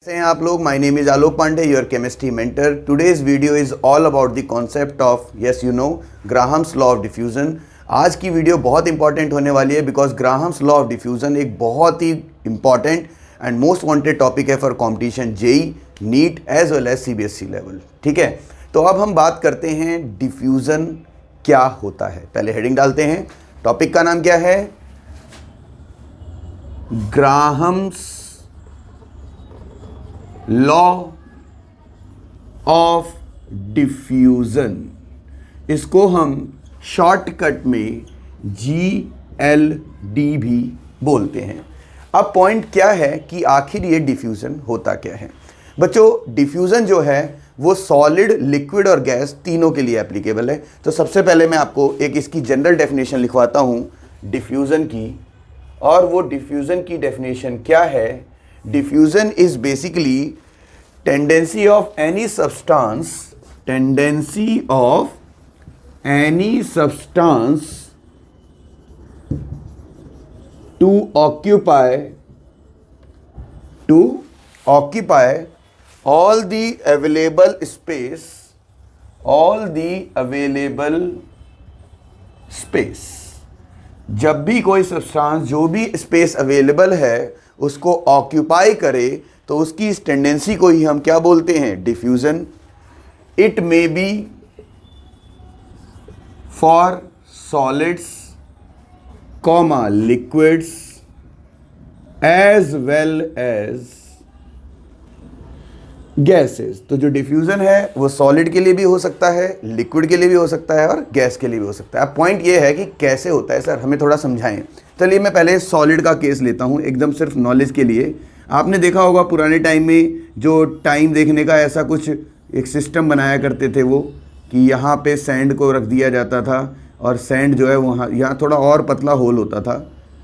कैसे हैं आप लोग? My name is Alok Pandey, your chemistry mentor. Today's video is all about the concept of Graham's law of diffusion. आज की वीडियो बहुत इंपॉर्टेंट होने वाली है because Graham's law of diffusion एक बहुत ही important and most wanted topic है for competition, JEE, NEET as well as CBSE level. ठीक है, तो अब हम बात करते हैं डिफ्यूजन क्या होता है. पहले हेडिंग डालते हैं. टॉपिक का नाम क्या है? Graham's law of diffusion. इसको हम शॉर्टकट में GLD भी बोलते हैं. अब पॉइंट क्या है कि आखिर ये डिफ्यूजन होता क्या है. बच्चों, डिफ्यूजन जो है वो सॉलिड, लिक्विड और गैस तीनों के लिए एप्लीकेबल है. तो सबसे पहले मैं आपको एक इसकी जनरल डेफिनेशन लिखवाता हूँ डिफ्यूजन की. और वो डिफ्यूजन की डेफिनेशन क्या है? Diffusion is basically tendency of any substance to occupy all the available space. जब भी कोई सब्सटेंस जो भी स्पेस अवेलेबल है उसको ऑक्यूपाई करे तो उसकी इस टेंडेंसी को ही हम क्या बोलते हैं? Diffusion. It may be for solids, liquids as well as gases. तो जो डिफ्यूजन है वो सॉलिड के लिए भी हो सकता है, लिक्विड के लिए भी हो सकता है और गैस के लिए भी हो सकता है. अब पॉइंट ये है कि कैसे होता है सर, हमें थोड़ा समझाएं. चलिए मैं पहले सॉलिड का केस लेता हूं, एकदम सिर्फ नॉलेज के लिए. आपने देखा होगा पुराने टाइम में जो टाइम देखने का ऐसा कुछ एक सिस्टम बनाया करते थे वो, कि यहाँ पे सैंड को रख दिया जाता था और सैंड जो है वहाँ यहाँ थोड़ा और पतला होल होता था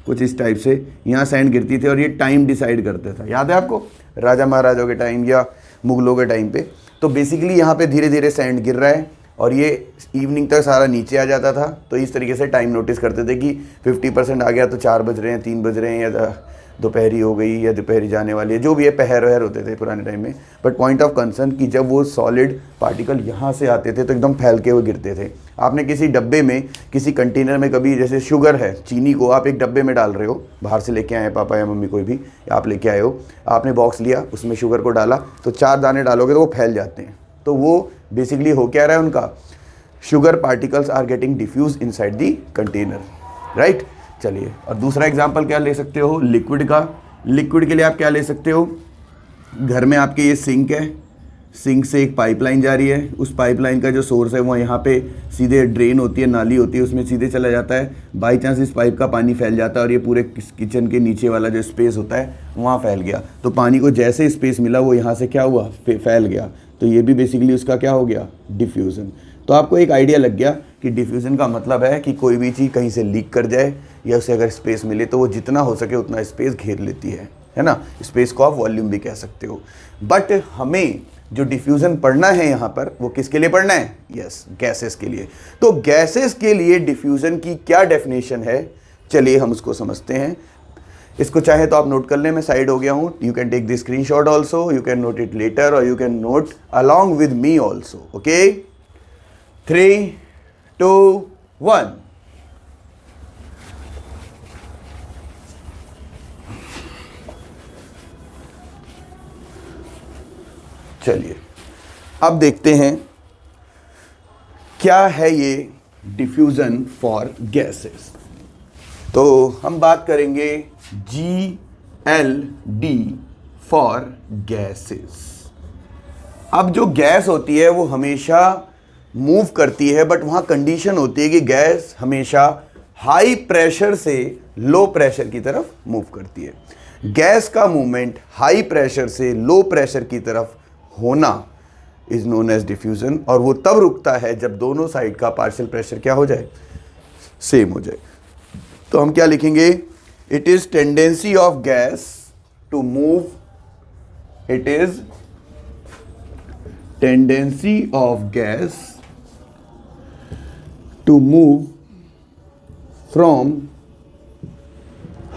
कुछ इस टाइप से, यहाँ सैंड गिरती थी और ये टाइम डिसाइड करता था. याद है आपको? राजा महाराजाओं के टाइम या मुगलों के टाइम पे. तो बेसिकली यहाँ पे धीरे धीरे सैंड गिर रहा है और ये इवनिंग तक सारा नीचे आ जाता था. तो इस तरीके से टाइम नोटिस करते थे कि 50% आ गया तो 4 बज रहे हैं, 3 बज रहे हैं, या दोपहरी हो गई या दोपहरी जाने वाली है, जो भी है, पहर वहर होते थे पुराने टाइम में. बट पॉइंट ऑफ कंसर्न कि जब वो सॉलिड पार्टिकल यहाँ से आते थे तो एकदम फैल के वो गिरते थे. आपने किसी डब्बे में, किसी कंटेनर में कभी, जैसे शुगर है, चीनी को आप एक डब्बे में डाल रहे हो, बाहर से लेके आए हैं पापा या मम्मी, कोई भी आप लेके आए हो, आपने बॉक्स लिया, उसमें शुगर को डाला तो 4 दाने डालोगे तो वो फैल जाते हैं. तो वो बेसिकली हो क्या रहा है, उनका sugar particles are getting diffuse inside the container, right. चलिए, और दूसरा एग्जांपल क्या ले सकते हो? लिक्विड का. लिक्विड के लिए आप क्या ले सकते हो? घर में आपके ये सिंक है, सिंक से एक पाइपलाइन जा रही है, उस पाइपलाइन का जो सोर्स है वो यहाँ पे सीधे ड्रेन होती है, नाली होती है, उसमें सीधे चला जाता है. बाई चांस इस पाइप का पानी फैल जाता है और ये पूरे किचन के नीचे वाला जो स्पेस होता है वहाँ फैल गया. तो पानी को जैसे स्पेस मिला वो यहाँ से क्या हुआ? फैल गया. तो ये भी बेसिकली उसका क्या हो गया? डिफ्यूज़न. तो आपको एक आइडिया लग गया कि डिफ्यूज़न का मतलब है कि कोई भी चीज़ कहीं से लीक कर जाए या उसे अगर स्पेस मिले तो वो जितना हो सके उतना स्पेस घेर लेती है ना. स्पेस को आप वॉल्यूम भी कह सकते हो. बट हमें जो डिफ्यूज़न पढ़ना है यहाँ पर, वो किसके लिए पढ़ना है? यस, गैसेस के लिए. तो गैसेस के लिए डिफ्यूज़न की क्या डेफिनेशन है, चलिए हम उसको समझते हैं. इसको चाहे तो आप नोट कर लें, मैं साइड हो गया हूँ. You can take the screenshot also, you can note it later और you can note along with me also. Okay, 3, 2, 1. चलिए अब देखते हैं क्या है ये डिफ्यूजन फॉर गैसेस. तो हम बात करेंगे GLD फॉर गैसेस. अब जो गैस होती है वो हमेशा मूव करती है, बट वहाँ कंडीशन होती है कि गैस हमेशा हाई प्रेशर से लो प्रेशर की तरफ मूव करती है. गैस का मूवमेंट हाई प्रेशर से लो प्रेशर की तरफ होना इज नोन एज डिफ्यूजन. और वो तब रुकता है जब दोनों साइड का पार्शियल प्रेशर क्या हो जाए? सेम हो जाए. तो हम क्या लिखेंगे? It is tendency of gas to move, it is tendency of gas to move from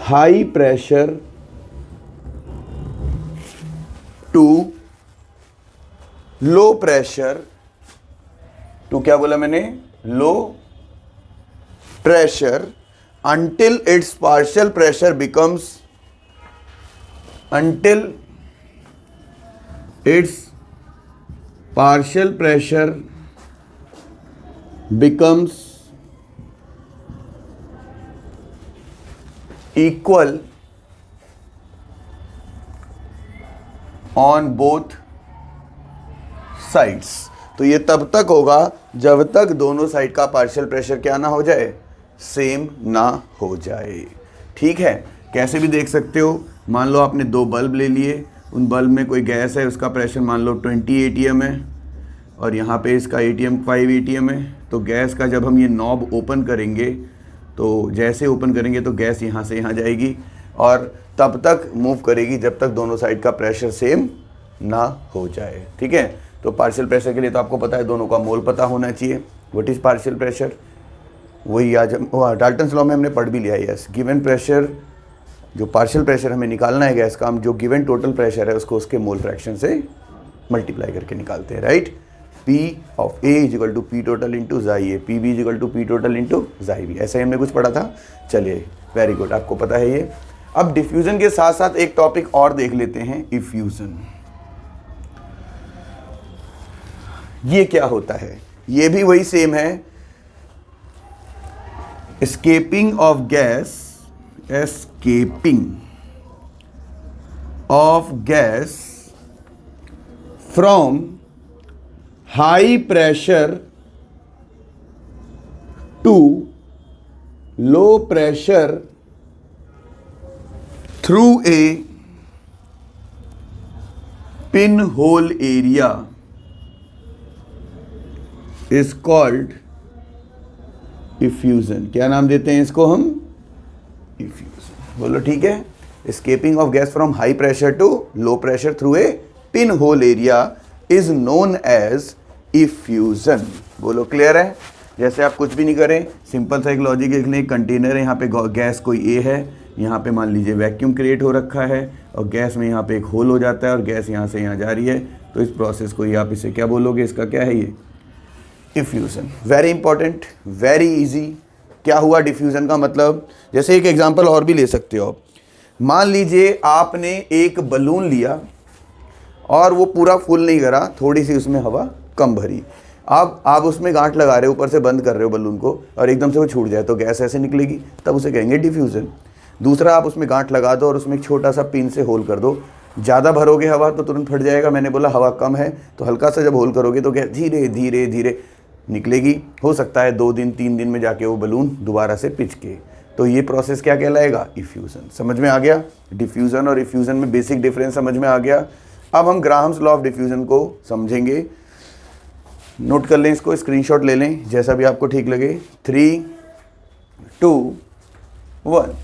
high pressure to low pressure, to क्या बोला मैंने, low pressure, until its partial pressure becomes, until its partial pressure becomes equal on both sides। तो ये तब तक होगा जब तक दोनों साइड का पार्शियल प्रेशर क्या ना हो जाए, सेम ना हो जाए। ठीक है, कैसे भी देख सकते हो। मान लो आपने दो बल्ब ले लिए, उन बल्ब में कोई गैस है, उसका प्रेशर मान लो 20 ATM है और यहाँ पे इसका ATM 5 ATM है। तो गैस का जब हम ये नॉब ओपन करेंगे, तो जैसे ओपन करेंगे तो गैस यहाँ से यहाँ जाएगी और तब तक मूव करेगी जब तक दोनों साइड का प्रेशर सेम ना हो जाए। ठीक है, तो पार्शियल प्रेशर के लिए तो आपको पता है, दोनों का मोल पता होना चाहिए। व्हाट इज पार्शियल प्रेशर, वही आज हम डाल्टन्स लॉ में हमने पढ़ भी लिया है। यस, गिवन प्रेशर, जो पार्शियल प्रेशर हमें निकालना है गैस का, हम जो गिवन टोटल प्रेशर है उसको उसके मोल फ्रैक्शन से मल्टीप्लाई करके निकालते हैं। Right, P of A is equal to P total into chi A, P B is equal to P total into chi B. ऐसे ही हमने कुछ पढ़ा था। चलिए, वेरी गुड, आपको पता है ये। अब डिफ्यूजन के साथ साथ एक टॉपिक और देख लेते हैं, इफ्यूजन। ये क्या होता है, ये भी वही सेम है, escaping of gas, escaping of gas from high pressure to low pressure through a pinhole area is called effusion. क्या नाम देते हैं इसको हम, इफ्यूजन। बोलो ठीक है, escaping of gas from high pressure to low pressure through a pinhole area is known as effusion. बोलो क्लियर है। जैसे आप कुछ भी नहीं करें, सिंपल सा एक लॉजिक देख लें, एक कंटेनर है, यहाँ पे गैस कोई A है, यहाँ पे मान लीजिए वैक्यूम क्रिएट हो रखा है और गैस में यहाँ पे एक होल हो जाता है और गैस यहाँ से यहाँ जा रही है। तो इस प्रोसेस को ही आप इसे क्या बोलोगे, इसका क्या है ये, diffusion. Very important, very easy. क्या हुआ डिफ्यूज़न का मतलब, जैसे एक एग्जांपल और भी ले सकते हो आप। मान लीजिए आपने एक बलून लिया और वो पूरा फुल नहीं करा, थोड़ी सी उसमें हवा कम भरी। आप उसमें गांठ लगा रहे हो, ऊपर से बंद कर रहे हो बलून को और एकदम से वो छूट जाए तो गैस ऐसे निकलेगी, तब उसे कहेंगे डिफ्यूज़न। दूसरा, आप उसमें गांठ लगा दो और उसमें एक छोटा सा पिन से होल कर दो, ज़्यादा भरोगे हवा तो तुरंत फट जाएगा। मैंने बोला हवा कम है तो हल्का सा जब होल करोगे तो गैस धीरे धीरे धीरे निकलेगी। हो सकता है 2 दिन 3 दिन में जाके वो बलून दोबारा से पिचके। तो ये प्रोसेस क्या कहलाएगा, इफ्यूज़न। समझ में आ गया, डिफ्यूज़न और इफ्यूज़न में बेसिक डिफरेंस समझ में आ गया। अब हम ग्राहम्स लॉ ऑफ डिफ्यूज़न को समझेंगे। नोट कर लें इसको, स्क्रीनशॉट ले लें, जैसा भी आपको ठीक लगे। 3, 2, 1।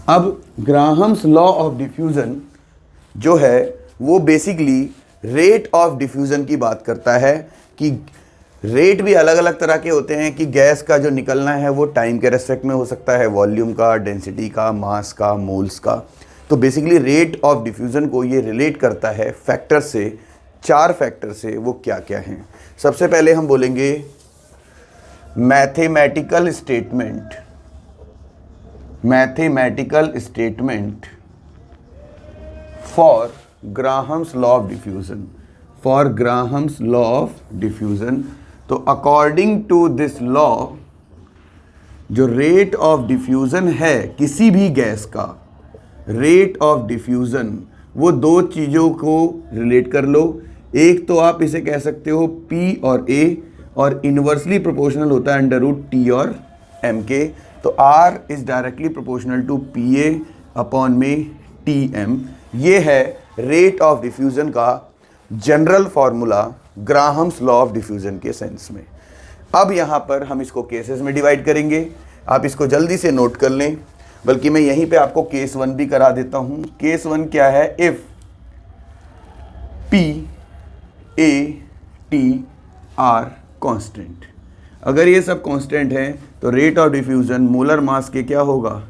अब ग्राहम्स लॉ ऑफ डिफ्यूज़न जो है वो बेसिकली रेट ऑफ डिफ्यूज़न की बात करता है कि रेट भी अलग अलग तरह के होते हैं कि गैस का जो निकलना है वो टाइम के रेस्पेक्ट में हो सकता है, वॉल्यूम का, डेंसिटी का, मास का, मोल्स का। तो बेसिकली रेट ऑफ डिफ्यूज़न को ये रिलेट करता है फैक्टर से, 4 फैक्टर से। वो क्या क्या हैं, सबसे पहले हम बोलेंगे mathematical statement. Mathematical statement for Graham's law of diffusion, for Graham's law of diffusion. तो अकॉर्डिंग टू दिस लॉ, जो रेट ऑफ डिफ्यूज़न है किसी भी गैस का, रेट ऑफ डिफ्यूज़न, वो 2 चीज़ों को रिलेट कर लो। एक तो आप इसे कह सकते हो P और A, और इन्वर्सली प्रोपोर्शनल होता है अंडर रूट T और M के। तो R is directly proportional to PA upon में TM। ये है रेट ऑफ डिफ्यूज़न का general formula Graham's law of diffusion के सेंस में। अब यहाँ पर हम इसको केसेस में डिवाइड करेंगे। आप इसको जल्दी से नोट कर लें, बल्कि मैं यहीं पे आपको केस 1 भी करा देता हूँ। केस 1 क्या है, if P, A, T are constant. अगर ये सब कांस्टेंट हैं तो rate of diffusion molar mass के क्या होगा,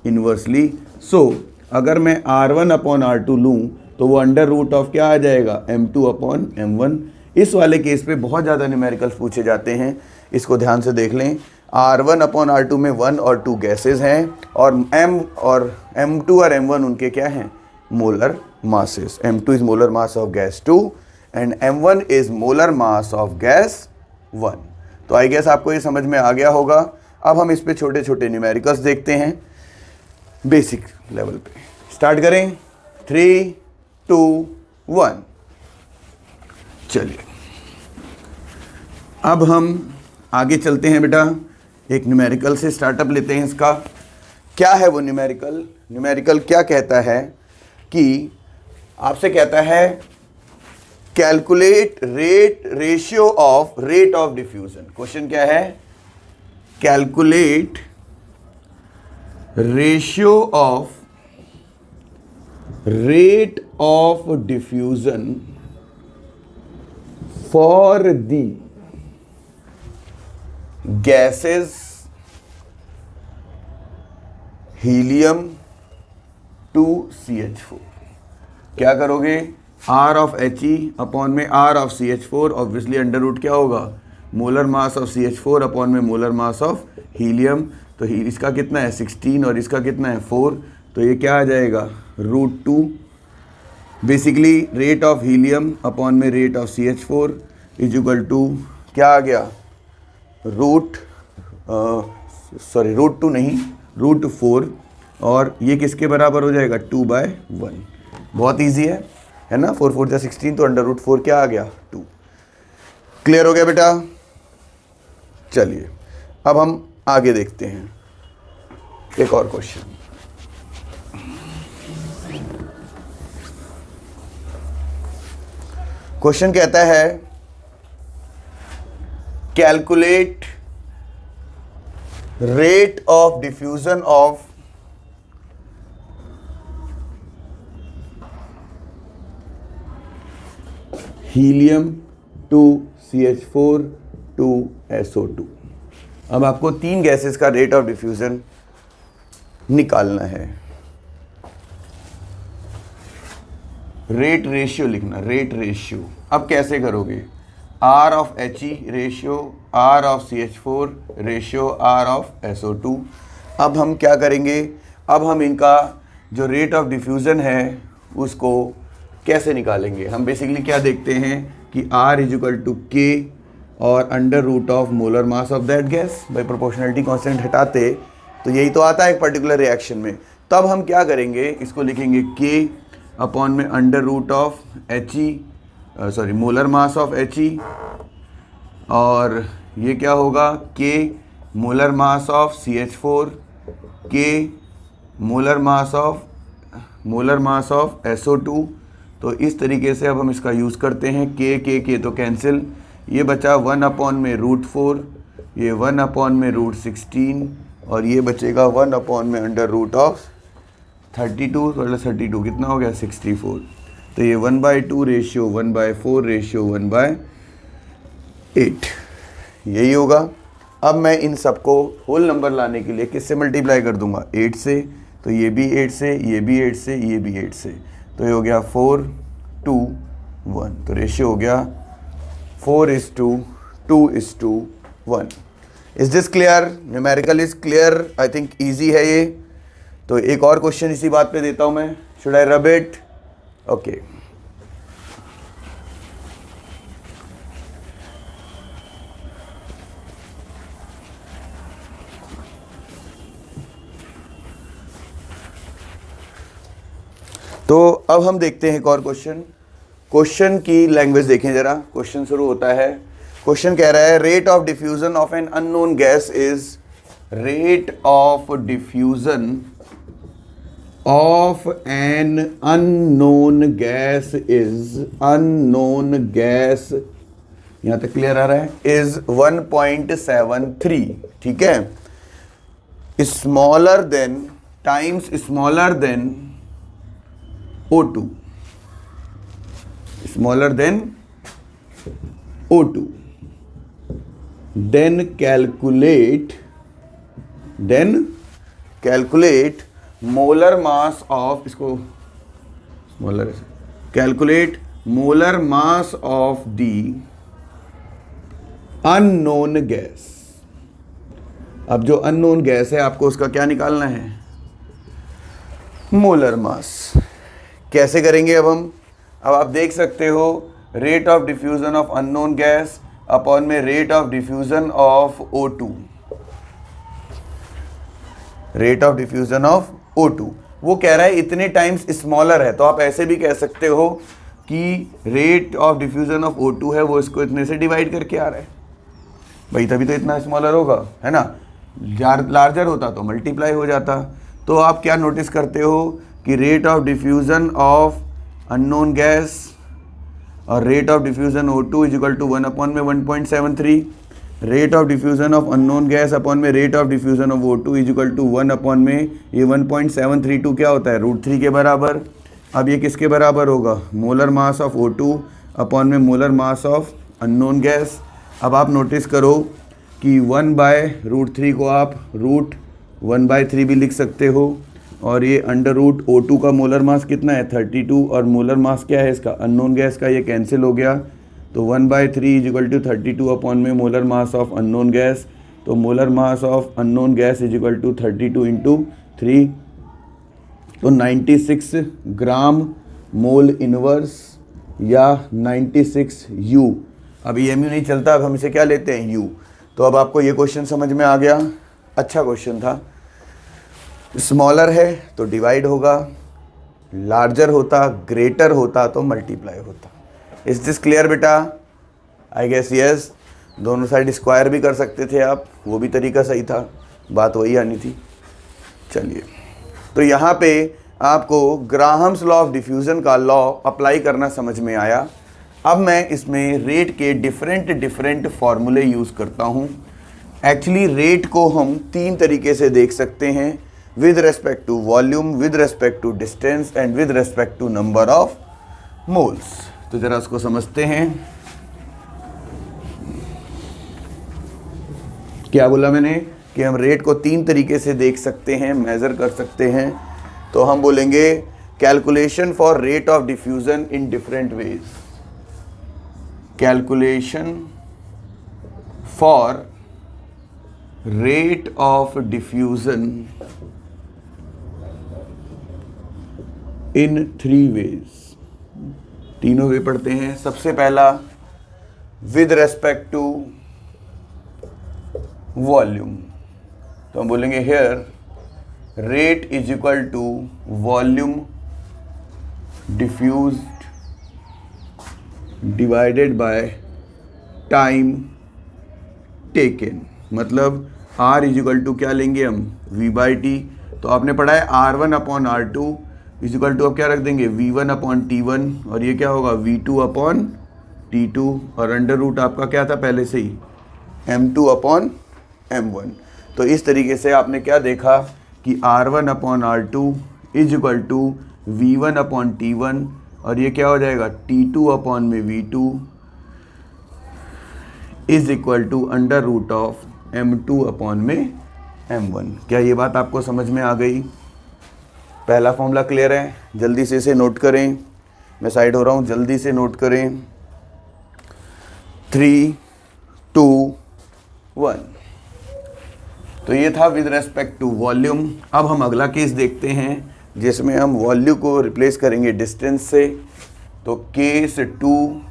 इन्वर्सली। सो अगर मैं R1 अपॉन R2 लूँ तो वो अंडर रूट ऑफ क्या आ जाएगा, M2 अपॉन M1। इस वाले केस पे बहुत ज़्यादा न्यूमेरिकल्स पूछे जाते हैं, इसको ध्यान से देख लें। R1 अपॉन R2 में 1 और 2 गैसेज हैं और M2 और M1 उनके क्या हैं, molar masses. M2 is molar mass of gas 2 and M1 is molar mass of gas 1। तो आई गेस आपको ये समझ में आ गया होगा। अब हम इस पे छोटे छोटे न्यूमेरिकल्स देखते हैं बेसिक लेवल पे। स्टार्ट करें, 3, 2, 1। चलिए अब हम आगे चलते हैं बेटा, एक न्यूमेरिकल से स्टार्टअप लेते हैं। इसका क्या है वो न्यूमेरिकल, न्यूमेरिकल क्या कहता है कि आपसे कहता है calculate ratio of rate of diffusion. Question क्या है, calculate ratio of rate of diffusion for the gases helium to CH4। क्या करोगे, R ऑफ He अपॉन में R of CH4, obviously under root क्या होगा, molar mass of CH4 upon में molar mass of helium. तो इसका कितना है 16 और इसका कितना है 4, तो ये क्या आ जाएगा √2। Basically rate of helium upon में rate of CH4 is equal to क्या आ गया, √2 नहीं √4, और ये किसके बराबर हो जाएगा 2/1। बहुत इजी है ना, 4 4 16, तो अंडर √4 क्या आ गया 2। क्लियर हो गया बेटा। चलिए अब हम आगे देखते हैं एक और क्वेश्चन। क्वेश्चन कहता है calculate rate of diffusion of helium to CH4 to SO2। अब आपको 3 गैसेस का रेट ऑफ डिफ्यूजन निकालना है। रेट रेशियो लिखना, रेट रेशियो। अब कैसे करोगे, R of He ratio R of CH4 ratio R of SO2। अब हम क्या करेंगे, अब हम इनका जो रेट ऑफ डिफ्यूज़न है उसको कैसे निकालेंगे। हम बेसिकली क्या देखते हैं कि R is equal to K और under root of molar mass of that gas. By proportionality constant हटाते तो यही तो आता है एक पर्टिकुलर रिएक्शन में। तब हम क्या करेंगे, इसको लिखेंगे K अपॉन में under root of He molar mass of He, और ये क्या होगा K molar mass of CH4, K molar mass of SO2। तो इस तरीके से अब हम इसका यूज़ करते हैं। K तो कैंसिल, ये बचा 1 अपॉन में √4, ये 1 अपॉन में √16, और ये बचेगा 1 अपॉन में अंडर रूट ऑफ 32 32 कितना हो गया 64। तो ये 1/2 रेशियो 1/4 रेशियो 1/8 यही होगा। अब मैं इन सबको होल नंबर लाने के लिए किससे मल्टीप्लाई कर दूंगा, 8 से। तो ये भी 8 से, ये भी 8 से, ये भी 8 से, तो ये हो गया 4 2 1। तो रेशियो हो गया 4:2:1। Is this clear, numerical is clear, I think easy है ये। तो एक और क्वेश्चन इसी बात पे देता हूं मैं, should I rub it, okay. तो अब हम देखते हैं एक और क्वेश्चन। क्वेश्चन की लैंग्वेज देखें जरा। क्वेश्चन शुरू होता है, क्वेश्चन कह रहा है rate of diffusion of an unknown gas is, rate of diffusion of an unknown gas is, unknown gas यहां तक क्लियर आ रहा है, इज 1.73, ठीक है, smaller than times smaller than O2, smaller than O2, then calculate molar mass of, इसको smaller, calculate molar mass of the unknown gas. अब जो unknown gas है आपको उसका क्या निकालना है, मोलर मास। कैसे करेंगे अब आप देख सकते हो rate of diffusion of unknown gas upon में rate of diffusion of O2, rate of diffusion of O2 वो कह रहा है इतने टाइम्स स्मॉलर है, तो आप ऐसे भी कह सकते हो कि rate of diffusion of O2 है वो इसको इतने से डिवाइड करके आ रहा है भाई, तभी तो इतना स्मॉलर होगा, है ना। लार्जर होता तो मल्टीप्लाई हो जाता। तो आप क्या नोटिस करते हो कि rate of diffusion of unknown gas और rate of diffusion O2 is equal to 1 upon में 1.73, rate of diffusion of unknown gas upon में rate of diffusion of O2 is equal to 1 upon में ये 1.732 क्या होता है, √3 के बराबर। अब ये किसके बराबर होगा, molar mass of O2 upon में molar mass of unknown gas. अब आप नोटिस करो कि 1/√3 को आप √1/3 भी लिख सकते हो, और ये √O2 का मोलर मास कितना है 32, और मोलर मास क्या है इसका अननोन गैस का, ये कैंसिल हो गया। तो 1/3 इज इक्वल टू 32 अपॉन में molar mass of unknown gas. तो molar mass of unknown gas is equal to 32 × 3, तो 96 ग्राम मोल इनवर्स या 96 U। अब ये MU नहीं चलता, अब हम इसे क्या लेते हैं U। तो अब आपको ये क्वेश्चन समझ में आ गया, अच्छा क्वेश्चन था। स्मॉलर है तो डिवाइड होगा, लार्जर होता ग्रेटर होता तो मल्टीप्लाई होता। इज दिस क्लियर बेटा? I guess yes. दोनों साइड स्क्वायर भी कर सकते थे आप, वो भी तरीका सही था, बात वही आनी थी। चलिए, तो यहाँ पे आपको ग्राहम्स लॉ ऑफ डिफ्यूज़न का लॉ अप्लाई करना समझ में आया। अब मैं इसमें रेट के डिफरेंट फार्मूले यूज़ करता हूँ। एक्चुअली रेट को हम 3 तरीके से देख सकते हैं, with respect to volume, with respect to distance and with respect to number of moles. तो ज़रा उसको समझते हैं। क्या बोला मैंने कि हम रेट को 3 तरीके से देख सकते हैं, मेज़र कर सकते हैं। तो हम बोलेंगे calculation for rate of diffusion in different ways, calculation for rate of diffusion in 3 ways. तीनों वे पढ़ते हैं। सबसे पहला विद रेस्पेक्ट टू वॉल्यूम, तो हम बोलेंगे here rate is equal to volume diffused divided by time taken. मतलब R इज इक्वल टू क्या लेंगे हम, V/T। तो आपने पढ़ा है R1/R2 इज इक्वल टू, अब क्या रख देंगे V1/T1, और ये क्या होगा V2/T2, और अंडर रूट आपका क्या था पहले से ही M2/M1। तो इस तरीके से आपने क्या देखा कि R1/R2 is equal to V1/T1, और ये क्या हो जाएगा T2/V2 is equal to under root of M2/M1। क्या ये बात आपको समझ में आ गई? पहला फॉर्मूला क्लियर है? जल्दी से इसे नोट करें, मैं साइड हो रहा हूँ, जल्दी से नोट करें। 3, 2, 1। तो ये था विद रेस्पेक्ट टू वॉल्यूम। अब हम अगला केस देखते हैं जिसमें हम वॉल्यूम को रिप्लेस करेंगे डिस्टेंस से। तो case 2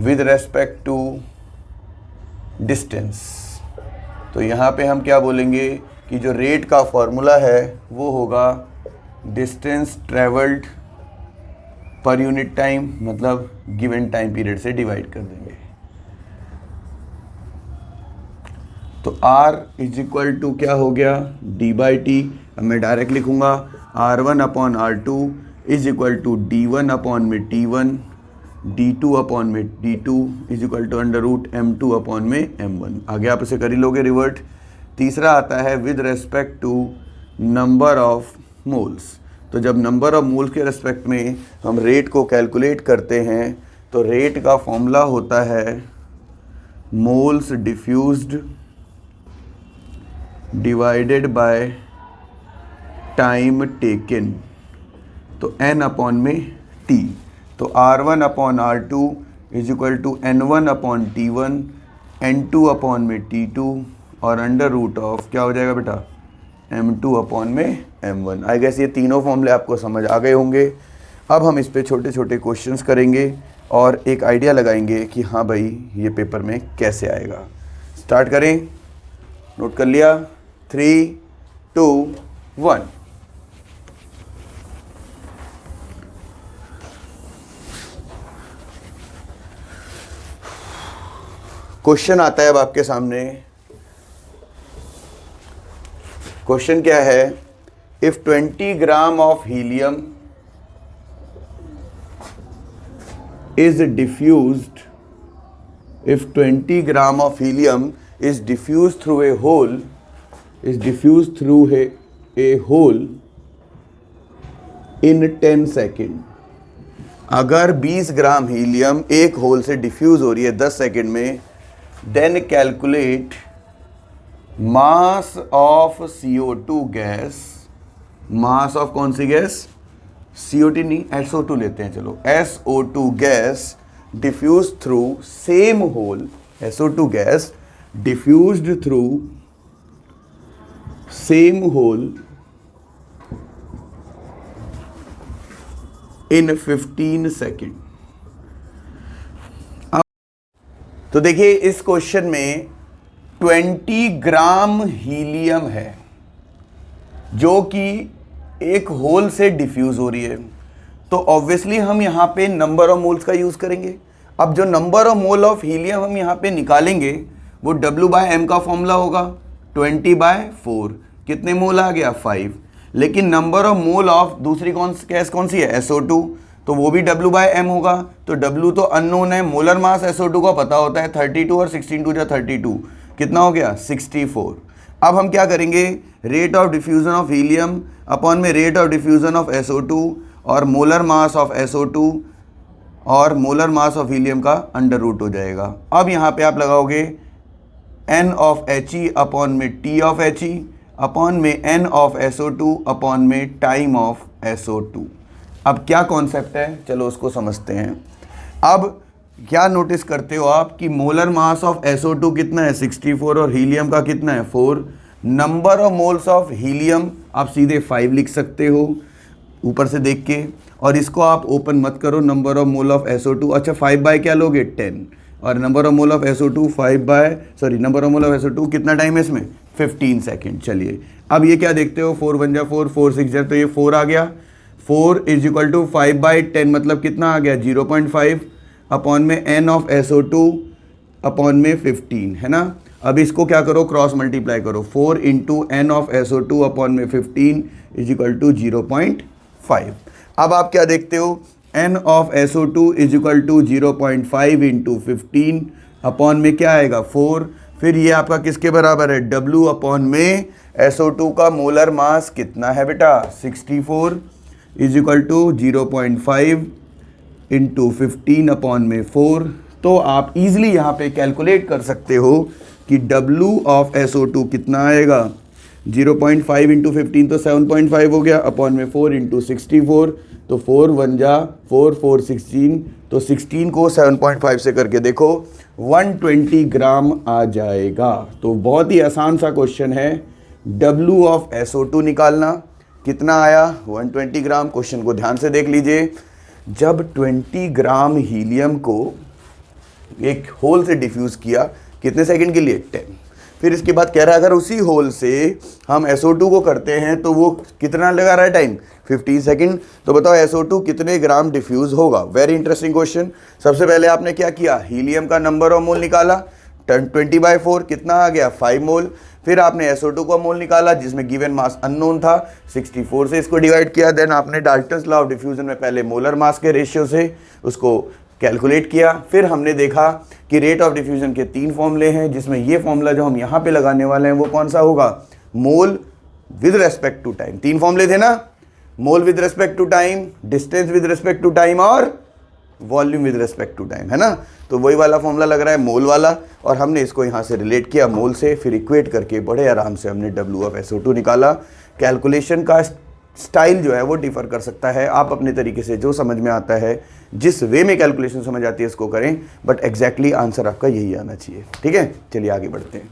with respect to distance. तो यहाँ पे हम क्या बोलेंगे कि जो रेट का फॉर्मूला है वो होगा distance travelled per unit time, मतलब गिवन टाइम पीरियड से डिवाइड कर देंगे। तो R इज इक्वल टू क्या हो गया D/T। अब मैं डायरेक्ट लिखूंगा R1/R2 is equal to D1/T1 D2/D2 is equal to under root M2/M1। आगे आप इसे कर ही लोगे रिवर्ट। तीसरा आता है with respect to number of moles. तो जब नंबर ऑफ मोल्स के रेस्पेक्ट में हम रेट को कैलकुलेट करते हैं तो रेट का फॉर्मूला होता है moles diffused divided by time taken, तो n अपॉन में t, तो R1 upon R2 is equal to N1 upon T1, N2 upon में T2 और अंडर रूट ऑफ क्या हो जाएगा बेटा M2 अपॉन में M1। आई गेस ये तीनों फॉर्मूले आपको समझ आ गए होंगे। अब हम इस पे छोटे छोटे क्वेश्चंस करेंगे और एक आइडिया लगाएंगे कि हाँ भाई ये पेपर में कैसे आएगा। स्टार्ट करें, नोट कर लिया, 3, 2, 1। क्वेश्चन आता है अब आपके सामने। क्वेश्चन क्या है, if 20 gram of helium is diffused, if 20 gram of helium is diffused through a hole, in 10 second. अगर 20 ग्राम हीलियम एक होल से डिफ्यूज हो रही है 10 सेकेंड में, then calculate mass of CO2 gas, mass of कौन सी गैस, CO2 नहीं SO2 लेते हैं, चलो SO2 gas diffuse through same hole, SO2 gas diffused through same hole in 15 second. तो देखिए इस क्वेश्चन में 20 ग्राम हीलियम है जो कि एक होल से डिफ्यूज हो रही है, तो ऑब्वियसली हम यहाँ पे नंबर ऑफ मोल्स का यूज करेंगे। अब जो number of mole of helium हम यहाँ पे निकालेंगे वो W/m का फॉर्मूला होगा 20/4, कितने मोल आ गया 5। लेकिन नंबर ऑफ मोल ऑफ दूसरी गैस कौन सी है SO2, तो वो भी W/m होगा। तो W तो अननोन है, मोलर मास SO2 का पता होता है 32 और 16 2 32, कितना हो गया 64। अब हम क्या करेंगे, rate of diffusion of helium upon में rate of diffusion of SO2 और मोलर मास ऑफ SO2 और मोलर मास ऑफ हीलियम का अंडर रूट हो जाएगा। अब यहाँ पे आप लगाओगे N ऑफ He अपॉन में T ऑफ He अपॉन में N ऑफ SO2 अपॉन में टाइम ऑफ SO2। अब क्या कॉन्सेप्ट है, चलो उसको समझते हैं। अब क्या नोटिस करते हो आप कि मोलर मास ऑफ SO2 कितना है 64 और हीलियम का कितना है 4। Number of moles of helium आप सीधे 5 लिख सकते हो ऊपर से देख के, और इसको आप ओपन मत करो, number of mole of SO2, अच्छा 5 बाय क्या लोगे 10, और number of mole of SO2 number of mole of SO2 कितना टाइम है इसमें 15 सेकेंड। चलिए अब ये क्या देखते हो, 4 1 जा 4, 4 6 जा, तो ये 4 आ गया, 4 इज इक्वल टू 5/10 मतलब कितना आ गया 0.5 अपॉन में N ऑफ SO2 अपॉन में 15, है ना। अब इसको क्या करो, क्रॉस मल्टीप्लाई करो, 4 into N of SO2 upon में 15 इज इक्वल टू 0.5। अब आप क्या देखते हो, N of SO2 is equal to 0.5 into 15 upon में क्या आएगा 4, फिर ये आपका किसके बराबर है W अपॉन में SO2 का मोलर मास कितना है बेटा 64 is equal to 0.5 into 15 upon में 4। तो आप इजीली यहाँ पे कैलकुलेट कर सकते हो कि W ऑफ SO2 कितना आएगा 0.5 इंटू 15 तो 7.5 हो गया अपॉन में 4 इंटू 64, तो 4 1 जा 4 4 16, तो 16 को 7.5 से करके देखो 120 ग्राम आ जाएगा। तो बहुत ही आसान सा क्वेश्चन है, W ऑफ SO2 निकालना, कितना आया 120 ग्राम। क्वेश्चन को ध्यान से देख लीजिए, जब 20 ग्राम हीलियम को एक होल से डिफ्यूज़ किया कितने सेकंड के लिए 10, फिर इसके बाद कह रहा है अगर उसी होल से हम SO2 को करते हैं तो वो कितना लगा रहा है टाइम 15 सेकंड। तो बताओ SO2 कितने ग्राम डिफ्यूज़ होगा। Very interesting question. सबसे पहले आपने क्या किया, हीलियम का नंबर ऑफ मोल निकाला, 20/4 कितना आ गया 5 मोल। फिर आपने SO2 का मोल निकाला जिसमें गिवन मास अननोन था, 64 से इसको डिवाइड किया। देन आपने डाल्टन्स लॉ ऑफ डिफ्यूजन में पहले मोलर मास के रेशियो से उसको कैलकुलेट किया। फिर हमने देखा कि रेट ऑफ डिफ्यूजन के 3 फॉर्मूले हैं, जिसमें ये फॉर्मूला जो हम यहाँ पे लगाने वाले हैं वो कौन सा होगा, mole with respect to time. 3 फॉर्मूले थे ना, mole with respect to time, distance with respect to time और volume with respect to time, है ना। तो वही वाला फॉर्मूला लग रहा है मोल वाला, और हमने इसको यहाँ से रिलेट किया मोल से, फिर इक्वेट करके बड़े आराम से हमने W(SO2) निकाला। कैलकुलेशन का स्टाइल जो है वो डिफर कर सकता है, आप अपने तरीके से जो समझ में आता है, जिस वे में कैलकुलेशन समझ आती है इसको करें, बट एग्जैक्टली आंसर आपका यही आना चाहिए। ठीक है, चलिए आगे बढ़ते हैं।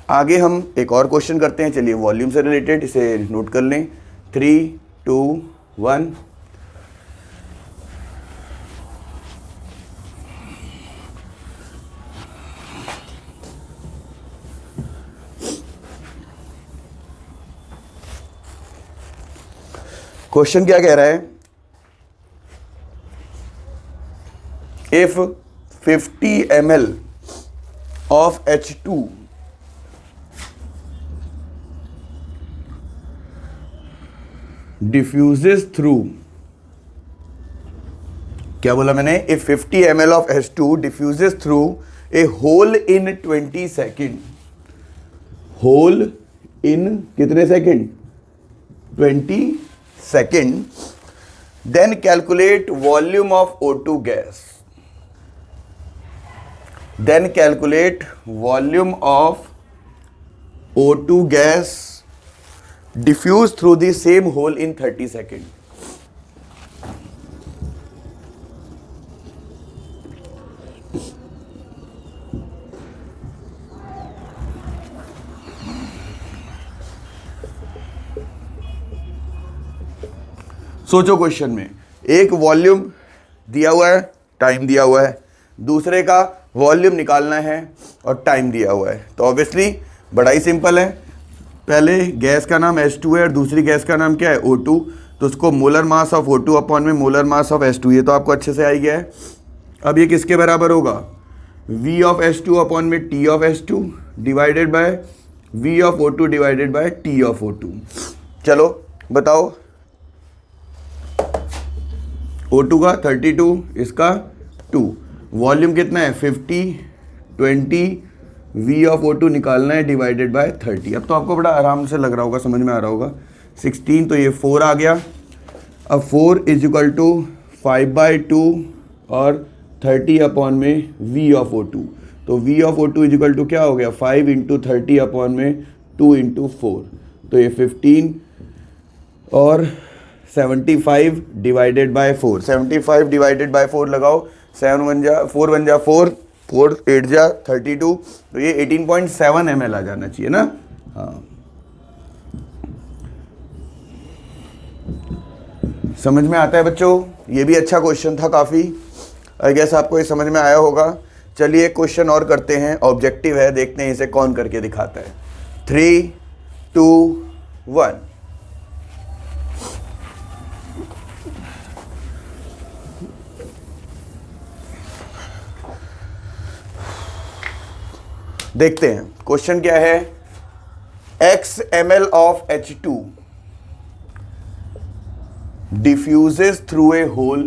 आगे हम एक और क्वेश्चन करते हैं, चलिए वॉल्यूम से रिलेटेड, इसे नोट कर लें। 3, 2, 1। क्वेश्चन क्या कह रहा है, if 50 ml of H2 diffuses through, क्या बोला मैंने, if 50 ml of H2 diffuses through a hole in 20 second, hole in कितने second, 20 second, then calculate volume of O2 gas, then calculate volume of O2 gas diffused through the same hole in 30 seconds. सोचो, question में एक volume दिया हुआ है, time दिया हुआ है, दूसरे का वॉल्यूम निकालना है और टाइम दिया हुआ है। तो ऑब्वियसली बड़ा ही सिंपल है, पहले गैस का नाम H2 है और दूसरी गैस का नाम क्या है, O2, तो उसको molar mass of O2 upon में मोलर मास ऑफ H2, ये तो आपको अच्छे से आ गया है। अब ये किसके बराबर होगा, V ऑफ H2 अपॉन में T of H2 divided bye V of O2 divided by T of O2। चलो बताओ, O2 का 32, इसका 2, वॉल्यूम कितना है 50, 20, V ऑफ O2 निकालना है डिवाइडेड बाय 30। अब तो आपको बड़ा आराम से लग रहा होगा, समझ में आ रहा होगा। 16 तो ये 4 आ गया। अब 4 इज इक्वल टू 5/2 और 30 अपॉन में V ऑफ O2, तो V of O2 is equal to क्या हो गया, 5 इंटू 30 अपॉन में 2 इंटू 4, तो ये 15 और 75 डिवाइडेड बाय 4, 75 डिवाइडेड बाय 4 लगाओ, 4 1 जा 4, 4 8 जा 32, तो ये 18.7 ml आ जाना चाहिए ना। हाँ, समझ में आता है बच्चों, ये भी अच्छा क्वेश्चन था काफ़ी, आई गेस आपको ये समझ में आया होगा। चलिए एक क्वेश्चन और करते हैं, ऑब्जेक्टिव है, देखते हैं इसे कौन करके दिखाता है। 3, 2, 1। देखते हैं क्वेश्चन क्या है, X ml of H2 diffuses through a hole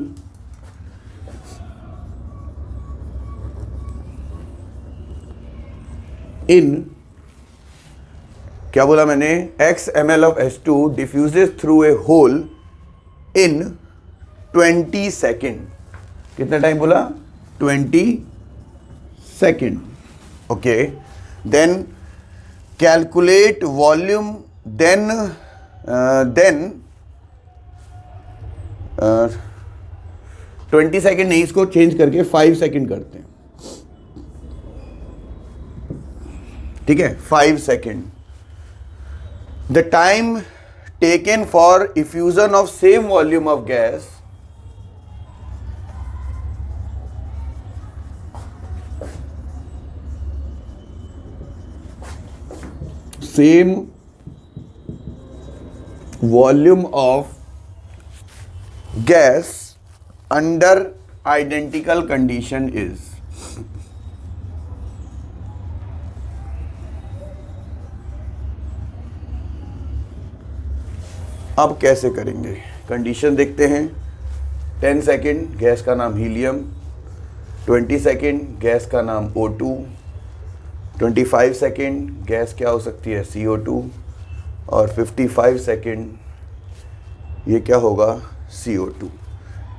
in, क्या बोला मैंने, X ml of H2 diffuses through a hole in 20 second, कितना टाइम बोला, 20 second. Okay, then calculate volume, then 20 second नहीं, इसको चेंज करके 5 सेकेंड करते हैं, ठीक है, 5 second. The time taken for effusion of same volume of gas same volume of gas under identical condition is, अब कैसे करेंगे, कंडीशन देखते हैं। 10 सेकेंड गैस का नाम हीलियम, 20 सेकेंड गैस का नाम O2, 25 सेकेंड गैस क्या हो सकती है, CO2, और 55 सेकेंड ये क्या होगा, CO2,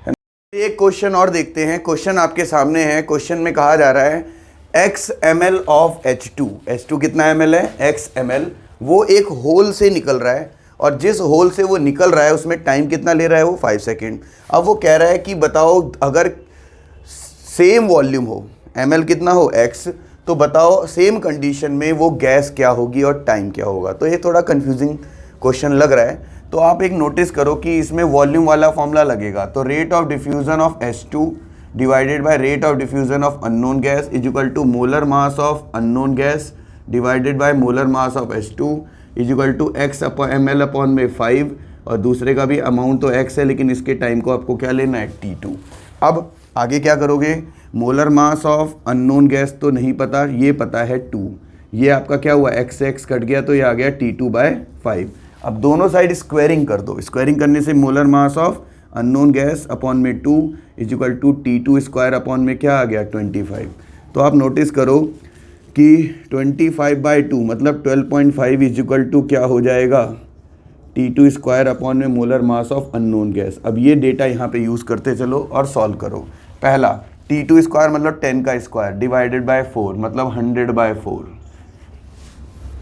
है ना। एक क्वेश्चन और देखते हैं। क्वेश्चन आपके सामने है। क्वेश्चन में कहा जा रहा है x ml of H2। H2 कितना ml है? x ml। वो एक होल से निकल रहा है और जिस होल से वो निकल रहा है उसमें टाइम कितना ले रहा है? वो 5 सेकेंड। अब वो कह रहा है कि बताओ अगर सेम वॉल्यूम हो, ml कितना हो? x, तो बताओ सेम कंडीशन में वो गैस क्या होगी और टाइम क्या होगा। तो ये थोड़ा कंफ्यूजिंग क्वेश्चन लग रहा है। तो आप एक नोटिस करो कि इसमें वॉल्यूम वाला फॉर्मूला लगेगा। तो rate of diffusion of H2 divided by rate of diffusion of unknown gas is equal to molar mass of unknown gas divided by molar mass of H2 is equal to x ml upon में 5। और दूसरे का भी amount तो x है लेकिन इसके time को आपको क्या लेना है? T2। अब आगे क्या करोगे? Molar mass of unknown gas तो नहीं पता, ये पता है 2। ये आपका क्या हुआ? x से x कट गया तो ये आ गया T2 बाय 5। अब दोनों साइड स्क्वायरिंग कर दो। स्क्वायरिंग करने से molar mass of unknown gas upon में 2 is equal to T2 square upon में क्या आ गया? 25। तो आप नोटिस करो कि 25 बाई 2 मतलब 12.5 इज इक्वल टू क्या हो जाएगा? T2 स्क्वायर अपॉन में molar mass of unknown gas. अब ये डेटा यहाँ पे यूज़ करते चलो और सॉल्व करो। पहला T2 स्क्वायर मतलब 10 का स्क्वायर डिवाइडेड बाय 4 मतलब 100 बाय 4।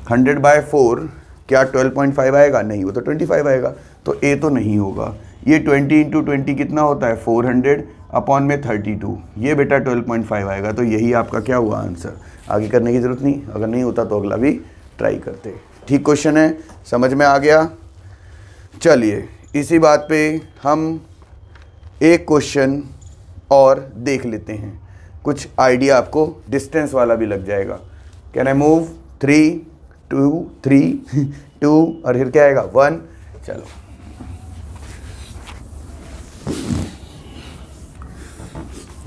100 बाय 4 क्या 12.5 आएगा? नहीं, वो तो 25 आएगा। तो A तो नहीं होगा। ये 20 इंटू 20 कितना होता है? 400 अपॉन में 32। ये बेटा 12.5 आएगा। तो यही आपका क्या हुआ आंसर। आगे करने की ज़रूरत नहीं, अगर नहीं होता तो अगला भी ट्राई करते। ठीक क्वेश्चन है, समझ में आ गया। चलिए इसी बात पे हम एक क्वेश्चन और देख लेते हैं, कुछ आइडिया आपको डिस्टेंस वाला भी लग जाएगा। Can I move? 3 2 3 2 और फिर क्या आएगा? 1। चलो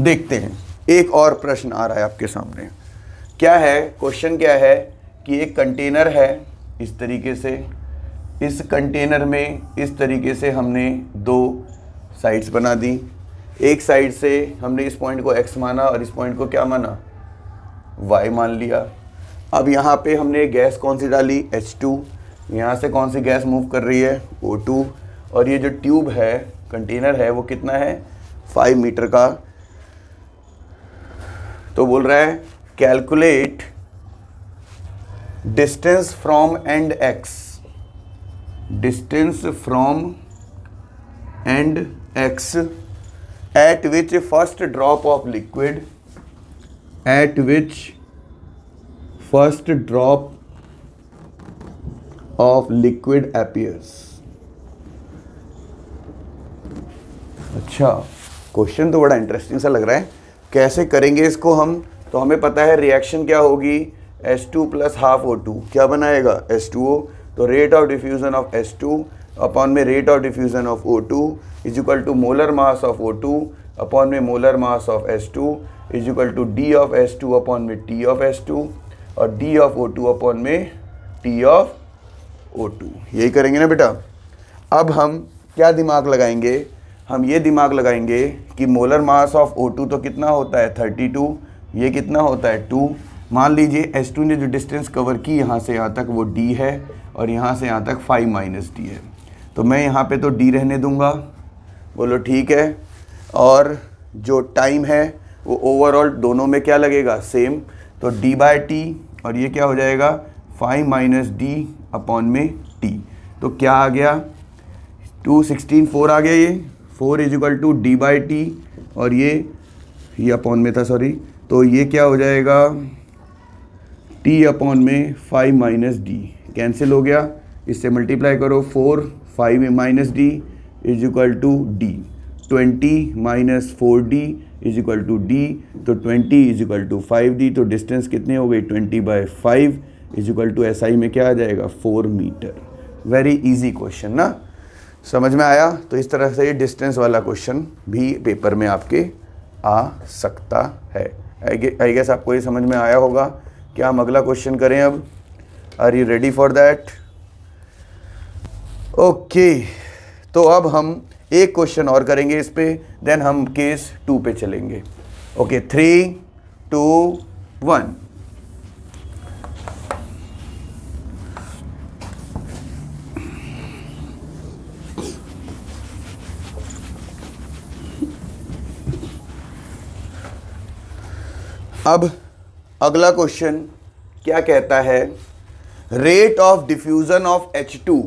देखते हैं। एक और प्रश्न आ रहा है आपके सामने। क्या है क्वेश्चन? क्या है कि एक कंटेनर है इस तरीके से। इस कंटेनर में इस तरीके से हमने 2 साइड्स बना दी। एक साइड से हमने इस पॉइंट को x माना और इस पॉइंट को क्या माना? y मान लिया। अब यहाँ पे हमने गैस कौन सी डाली? H2। यहाँ से कौन सी गैस मूव कर रही है? O2। और ये जो ट्यूब है, कंटेनर है, वो कितना है? 5 मीटर का। तो बोल रहा है calculate distance from and x, distance from and x at which first drop of liquid, at which first drop of liquid appears। अच्छा, क्वेश्चन तो बड़ा इंटरेस्टिंग सा लग रहा है। कैसे करेंगे इसको हम? तो हमें पता है रिएक्शन क्या होगी? H2 प्लस हाफ O2 क्या बनाएगा? H2O। तो rate of diffusion of H2 upon में rate of diffusion of O2 is equal to molar mass of O2 upon में molar mass of H2 is equal to D of H2 upon में T of H2 और D of O2 upon में T of O2। यही करेंगे ना बेटा। अब हम क्या दिमाग लगाएंगे? हम ये दिमाग लगाएंगे कि मोलर मास ऑफ O2 तो कितना होता है? 32। ये कितना होता है? 2। मान लीजिए H2 ने जो डिस्टेंस कवर की यहाँ से यहाँ तक वो D है और यहाँ से यहाँ तक 5 माइनस D है। तो मैं यहाँ पे तो D रहने दूँगा। बोलो ठीक है। और जो टाइम है वो ओवरऑल दोनों में क्या लगेगा? सेम। तो D बाय T और ये क्या हो जाएगा? 5 माइनस D अपॉन में T। तो क्या आ गया? 216 4 आ गया। ये 4 is equal to D by T और ये अपॉन में था, सॉरी। तो ये क्या हो जाएगा? T अपॉन में 5 माइनस D कैंसिल हो गया। इससे मल्टीप्लाई करो 4 5 minus D is equal to D। 20 minus 4D is equal to D। तो 20 इज इक्वल टू 5D। तो डिस्टेंस कितनी हो गई? 20 by 5 is equal to SI में क्या आ जाएगा? 4 मीटर। वेरी इजी क्वेश्चन ना, समझ में आया? तो इस तरह से ये डिस्टेंस वाला क्वेश्चन भी पेपर में आपके आ सकता है। आई गेस आपको ये समझ में आया होगा। क्या हम अगला क्वेश्चन करें अब? Are you ready for that? Okay, तो अब हम एक क्वेश्चन और करेंगे इस पे, देन हम केस 2 पे चलेंगे। ओके, 3 2 1। अब अगला क्वेश्चन क्या कहता है, rate of diffusion of H2,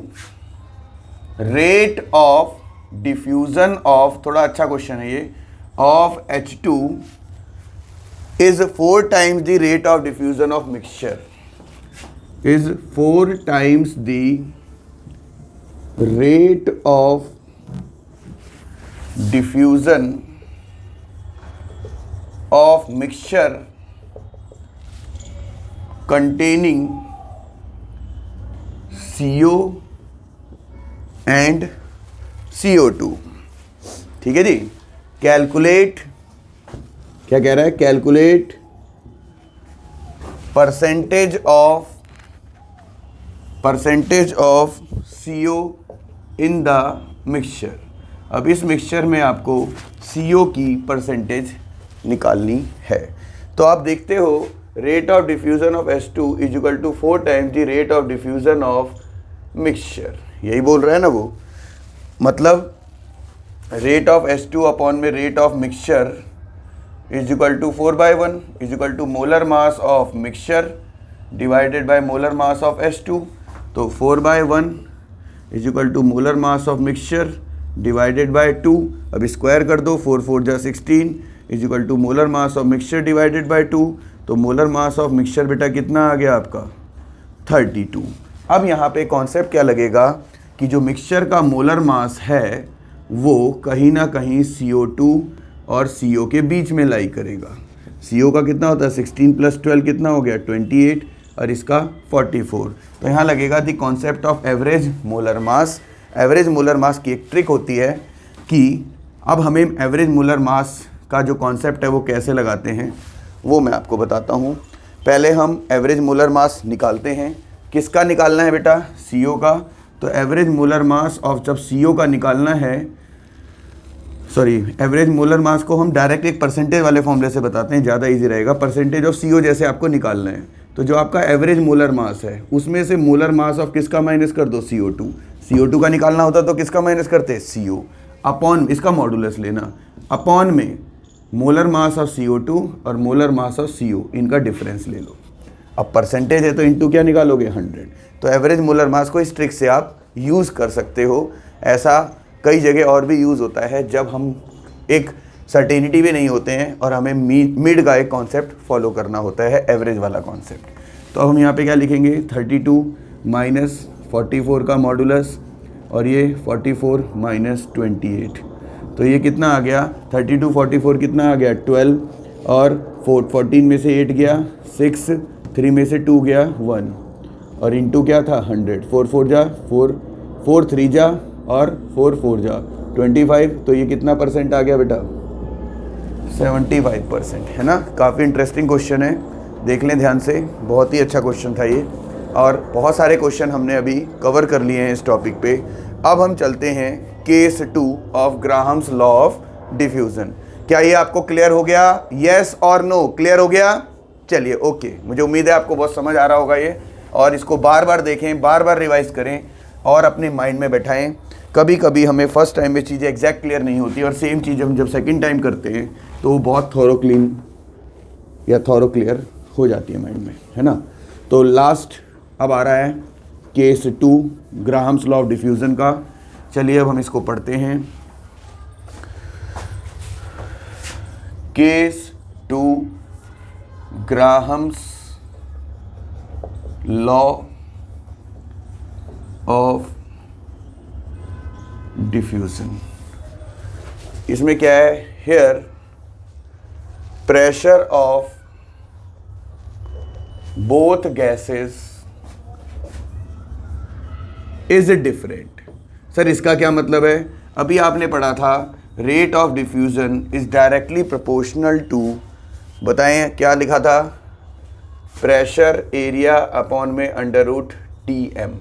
rate of diffusion of, थोड़ा अच्छा क्वेश्चन है ये, of H2 is 4 times the rate of diffusion of mixture, is 4 times the rate of diffusion of mixture containing CO and CO2। ठीक है जी। Calculate, क्या कह रहा है, calculate percentage of CO in the mixture. अब इस मिक्सचर में आपको CO की परसेंटेज निकालनी है। तो आप देखते हो rate of diffusion of H2 is equal to 4 times the rate of diffusion of mixture, यही बोल रहा है ना वो, मतलब रेट ऑफ H2 अपॉन में rate of mixture is equal to 4/1 is equal to molar mass of mixture divided by molar mass of H2। तो 4/1 is equal to molar mass of mixture divided by 2, अब square कर दो, 4 4 जा 16 is equal to molar mass of mixture divided by 2। तो molar mass of mixture बेटा कितना आ गया आपका, 32। अब यहाँ पे कॉन्सेप्ट क्या लगेगा कि जो मिक्सचर का मोलर मास है वो कहीं ना कहीं CO2 और CO के बीच में लाई करेगा। CO का कितना होता है, 16 + 12 कितना हो गया, 28, और इसका 44। तो यहाँ लगेगा the concept of average molar mass. Average molar mass की एक ट्रिक होती है कि अब हमें एवरेज मोलर मास का जो कॉन्सेप्ट है वो कैसे लगाते हैं वो मैं आपको बताता हूँ। पहले हम एवरेज मोलर मास निकालते हैं। किसका निकालना है बेटा, CO का। तो एवरेज मोलर मास ऑफ, जब CO का निकालना है, सॉरी, एवरेज मोलर मास को हम डायरेक्ट एक परसेंटेज वाले फॉर्मूले से बताते हैं, ज़्यादा इजी रहेगा। परसेंटेज ऑफ CO जैसे आपको निकालना है, तो जो आपका एवरेज मोलर मास है उसमें से मोलर मास ऑफ किसका माइनस कर दो, CO2। CO2 का निकालना होता तो किसका माइनस करते, CO, अपॉन इसका मॉडुलस लेना, अपॉन में मोलर मास ऑफ CO2 और मोलर मास ऑफ CO, इनका डिफरेंस ले लो। अब परसेंटेज है तो इनटू क्या निकालोगे, 100। तो एवरेज मोलर मास को इस ट्रिक से आप यूज़ कर सकते हो। ऐसा कई जगह और भी यूज़ होता है जब हम एक सर्टेनिटी भी नहीं होते हैं और हमें मिड का एक कॉन्सेप्ट फॉलो करना होता है, एवरेज वाला कॉन्सेप्ट। तो हम यहाँ पे क्या लिखेंगे, 32 माइनस 44 का मॉडुलस, और ये 44 माइनस 28। तो ये कितना आ गया, 32 44 कितना आ गया, 12, और 14 में से 8 गया 6, 3 में से 2 गया 1, और इंटू क्या था 100, 4 4 जा 4, 4 3 जा और 4 4 जा 25। तो ये कितना परसेंट आ गया बेटा, 75%, है ना। काफ़ी इंटरेस्टिंग क्वेश्चन है, देख लें ध्यान से, बहुत ही अच्छा क्वेश्चन था ये, और बहुत सारे क्वेश्चन हमने अभी कवर कर लिए हैं इस टॉपिक पे। अब हम चलते हैं case 2 of Graham's law of diffusion. क्या ये आपको क्लियर हो गया, येस और नो, क्लियर हो गया? चलिए ओके, मुझे उम्मीद है आपको बहुत समझ आ रहा होगा ये, और इसको बार बार देखें, बार बार रिवाइज करें और अपने माइंड में बैठाएं। कभी कभी हमें फर्स्ट टाइम में चीज़ें एग्जैक्ट क्लियर नहीं होती, और सेम चीज़ हम जब सेकंड टाइम करते हैं तो वो बहुत थॉरो क्लियर हो जाती है माइंड में, है ना। तो लास्ट अब आ रहा है case 2 Graham's law of diffusion का। चलिए अब हम इसको पढ़ते हैं। Case 2 Graham's law of diffusion. इसमें क्या है, here pressure of both gases is different. Sir इसका क्या मतलब है, अभी आपने पढ़ा था rate of diffusion is directly proportional to, बताएं क्या लिखा था, प्रेशर एरिया अपॉन में √TM।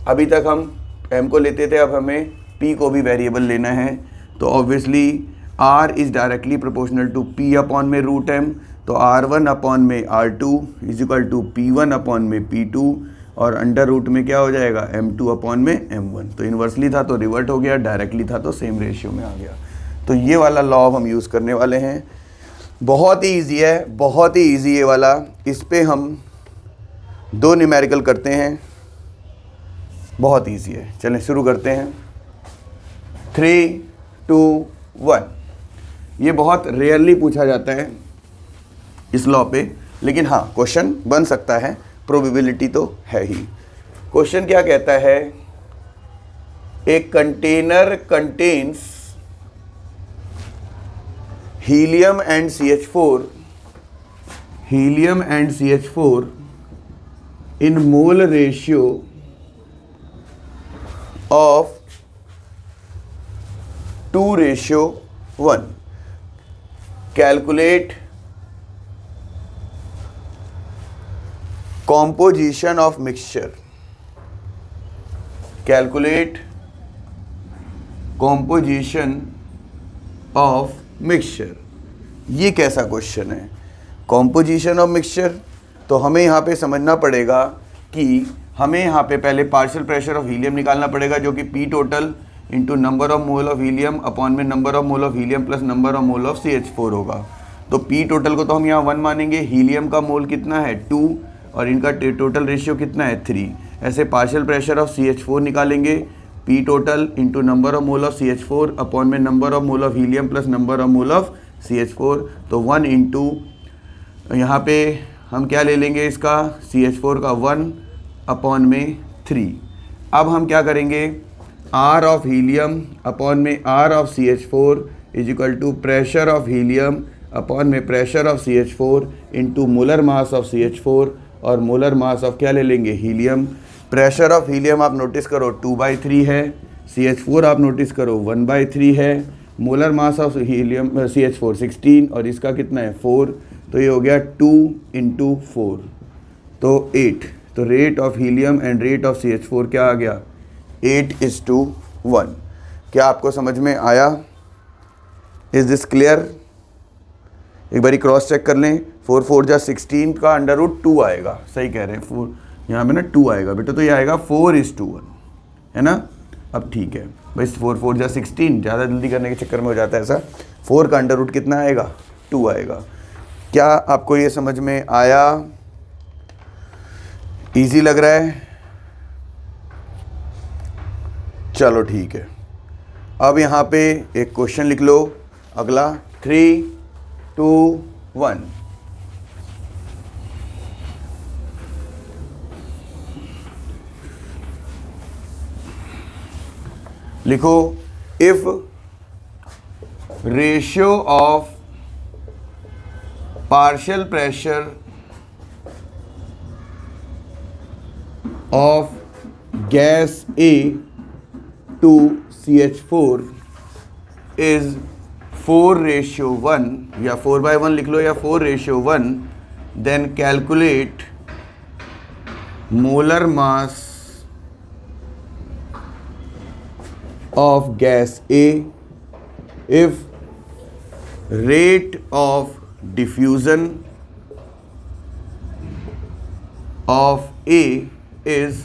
अभी तक हम m को लेते थे, अब हमें p को भी वेरिएबल लेना है। तो obviously r is directly proportional to p upon में √m। तो r1 अपॉन में r2 is equal to p1 upon में p2, और अंडर रूट में क्या हो जाएगा, m2 अपॉन में m1। तो इन्वर्सली था तो रिवर्ट हो गया, डायरेक्टली था तो सेम रेशियो में आ गया। तो ये वाला लॉ हम यूज़ करने वाले हैं। बहुत ही इजी है, बहुत ही इजी ये वाला। इस पे हम 2 न्यूमेरिकल करते हैं, बहुत इजी है। चलें शुरू करते हैं। 3, 2, 1। ये बहुत रेयरली पूछा जाता है इस लॉ पे, लेकिन हाँ क्वेश्चन बन सकता है, प्रोबेबिलिटी तो है ही। क्वेश्चन क्या कहता है? A container contains helium and CH4 in mole ratio of 2:1. Calculate composition of mixture. Calculate composition of mixture. ये कैसा क्वेश्चन है? Composition of mixture. तो हमें यहाँ पे समझना पड़ेगा कि हमें यहाँ पे पहले पार्शियल प्रेशर ऑफ हीलियम निकालना पड़ेगा, जो कि P total into number of mole of helium upon में number of mole of helium plus number of mole of CH4 होगा। तो पी टोटल को तो हम यहाँ 1 मानेंगे, हीलियम का मोल कितना है 2 और इनका टोटल रेशियो कितना है 3। ऐसे पार्शियल प्रेशर ऑफ CH4 निकालेंगे, P total into number of mole of CH4 upon में number of mole of helium plus number of mole of CH4। तो 1 इंटू यहाँ पे हम क्या ले लेंगे इसका CH4 का 1 अपॉन में 3। अब हम क्या करेंगे, R ऑफ हीलियम अपॉन में R of CH4 is equal to pressure of helium upon में pressure of CH4 into molar mass of CH4 और मोलर मास ऑफ क्या ले लेंगे हीलियम। प्रेशर ऑफ हीलियम आप नोटिस करो 2/3 है, CH4 आप नोटिस करो 1/3 है, molar mass of helium CH4 16 और इसका कितना है 4। तो ये हो गया 2 × 4 तो 8। तो rate of helium and rate of CH4 क्या आ गया 8:1। क्या आपको समझ में आया? Is this clear? एक बारी क्रॉस चेक कर लें। 4 4 जा 16 का √2 आएगा, सही कह रहे हैं। 4 यहाँ पे ना 2 आएगा बेटा, तो ये आएगा 4:1 है ना। अब ठीक है भाई, 4 4 जा 16 ज़्यादा जल्दी करने के चक्कर में हो जाता है ऐसा। 4 का √ कितना आएगा 2 आएगा। क्या आपको ये समझ में आया? इजी लग रहा है? चलो ठीक है। अब यहाँ पे एक क्वेश्चन लिख लो अगला। 3, 2, 1। लिखो, if ratio of partial pressure of gas A to CH4 is 4:1 या 4/1 लिख लो या 4:1, then calculate molar mass of gas A if rate of diffusion of A is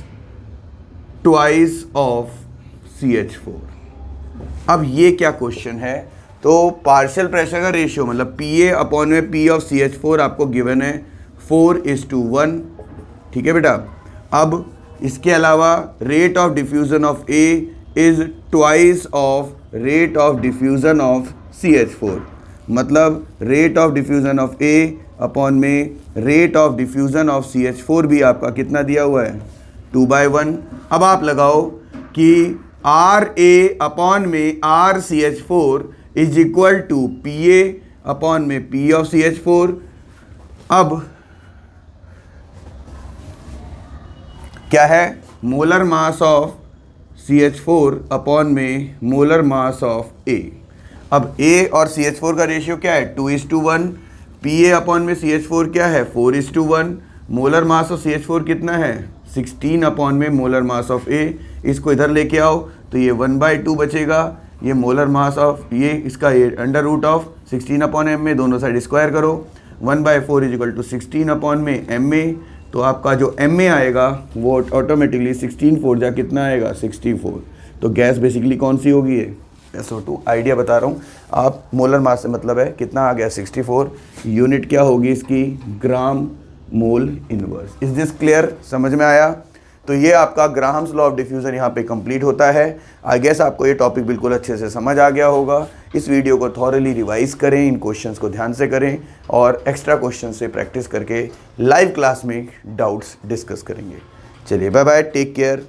twice of CH4। अब ये क्या क्वेश्चन है? तो पार्शियल प्रेशर का रेशियो मतलब PA अपॉन में P ऑफ CH4 आपको गिवन है 4:1, ठीक है बेटा। अब इसके अलावा rate of diffusion of A is twice of rate of diffusion of CH4, मतलब rate of diffusion of A upon में rate of diffusion of CH4 भी आपका कितना दिया हुआ है 2/1। अब आप लगाओ कि RA अपॉन में RCH4 is equal to PA upon में P ऑफ CH4। अब क्या है, molar mass of CH4 upon में मोलर मास ऑफ A। अब A और CH4 का रेशियो क्या है 2:1, PA अपॉन में CH4 क्या है 4:1, मोलर मास ऑफ CH4 कितना है 16 अपॉन में मोलर मास ऑफ A। इसको इधर लेके आओ तो ये 1/2 बचेगा, ये मोलर मास ऑफ ये इसका ये √16 अपॉन M में दोनों साइड स्क्वायर करो, 1/4 = 16 अपॉन में MA। तो आपका जो MA आएगा वो ऑटोमेटिकली 16 4 जा कितना आएगा 64। तो गैस बेसिकली कौन सी होगी है SO2 आइडिया बता रहा हूँ। आप मोलर मास से मतलब है कितना आ गया 64, यूनिट क्या होगी इसकी gram mole inverse. Is this clear, समझ में आया? तो ये आपका ग्राहम्स लॉ ऑफ डिफ्यूज़न यहाँ पे कंप्लीट होता है। आई गेस आपको ये टॉपिक बिल्कुल अच्छे से समझ आ गया होगा। इस वीडियो को थॉरली रिवाइज करें, इन क्वेश्चंस को ध्यान से करें और एक्स्ट्रा क्वेश्चन से प्रैक्टिस करके लाइव क्लास में डाउट्स डिस्कस करेंगे। चलिए बाय बाय, टेक केयर।